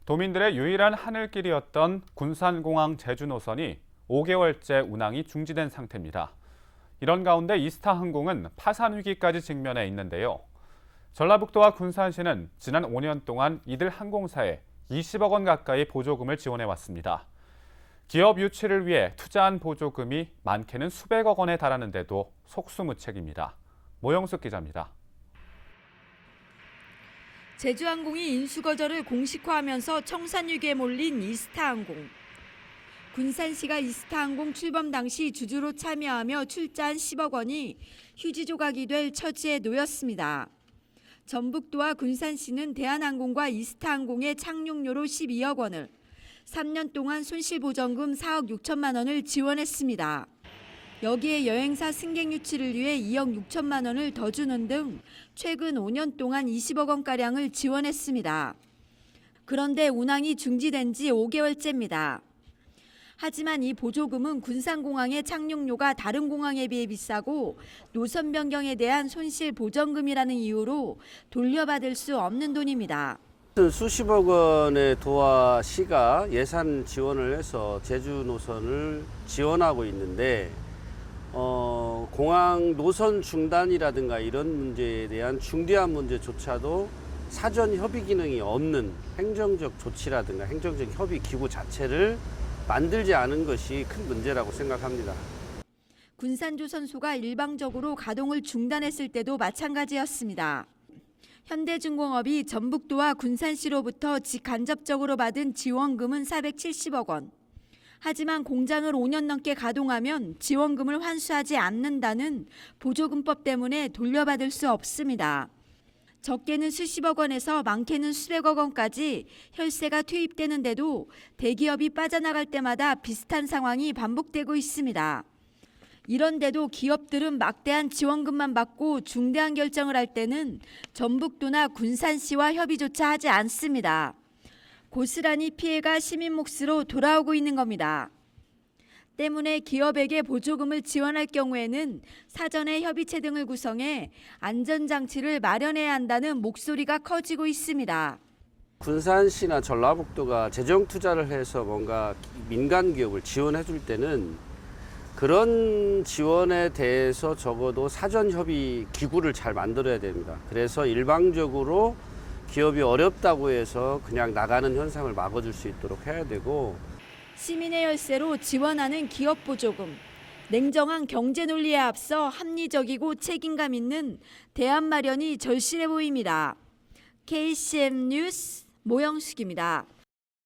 도민들의 유일한 하늘길이었던 군산공항 제주 노선이 5개월째 운항이 중지된 상태입니다. 이런 가운데 이스타항공은 파산 위기까지 직면해 있는데요. 전라북도와 군산시는 지난 5년 동안 이들 항공사에 20억 원 가까이 보조금을 지원해 왔습니다. 기업 유치를 위해 투자한 보조금이 많게는 수백억 원에 달하는데도 속수무책입니다. 모영숙 기자입니다. 제주항공이 인수거절을 공식화하면서 청산위기에 몰린 이스타항공. 군산시가 이스타항공 출범 당시 주주로 참여하며 출자한 10억 원이 휴지 조각이 될 처지에 놓였습니다. 전북도와 군산시는 대한항공과 이스타항공의 착륙료로 12억 원을, 3년 동안 손실보전금 4억 6천만 원을 지원했습니다. 여기에 여행사 승객 유치를 위해 2억 6천만 원을 더 주는 등 최근 5년 동안 20억 원가량을 지원했습니다. 그런데 운항이 중지된 지 5개월째입니다. 하지만 이 보조금은 군산공항의 착륙료가 다른 공항에 비해 비싸고 노선 변경에 대한 손실 보전금이라는 이유로 돌려받을 수 없는 돈입니다. 수십억 원의 도와 시가 예산 지원을 해서 제주 노선을 지원하고 있는데 공항 노선 중단이라든가 이런 문제에 대한 중대한 문제조차도 사전 협의 기능이 없는 행정적 조치라든가 행정적 협의 기구 자체를 만들지 않은 것이 큰 문제라고 생각합니다. 군산조선소가 일방적으로 가동을 중단했을 때도 마찬가지였습니다. 현대중공업이 전북도와 군산시로부터 직간접적으로 받은 지원금은 470억 원. 하지만 공장을 5년 넘게 가동하면 지원금을 환수하지 않는다는 보조금법 때문에 돌려받을 수 없습니다. 적게는 수십억 원에서 많게는 수백억 원까지 혈세가 투입되는데도 대기업이 빠져나갈 때마다 비슷한 상황이 반복되고 있습니다. 이런데도 기업들은 막대한 지원금만 받고 중대한 결정을 할 때는 전북도나 군산시와 협의조차 하지 않습니다. 고스란히 피해가 시민 몫으로 돌아오고 있는 겁니다. 때문에 기업에게 보조금을 지원할 경우에는 사전에 협의체 등을 구성해 안전장치를 마련해야 한다는 목소리가 커지고 있습니다. 군산시나 전라북도가 재정 투자를 해서 뭔가 민간 기업을 지원해 줄 때는 그런 지원에 대해서 적어도 사전 협의 기구를 잘 만들어야 됩니다. 그래서 일방적으로 기업이 어렵다고 해서 그냥 나가는 현상을 막아줄 수 있도록 해야 되고, 시민의 혈세로 지원하는 기업 보조금, 냉정한 경제 논리에 앞서 합리적이고 책임감 있는 대안 마련이 절실해 보입니다. KCM 뉴스 모영숙입니다.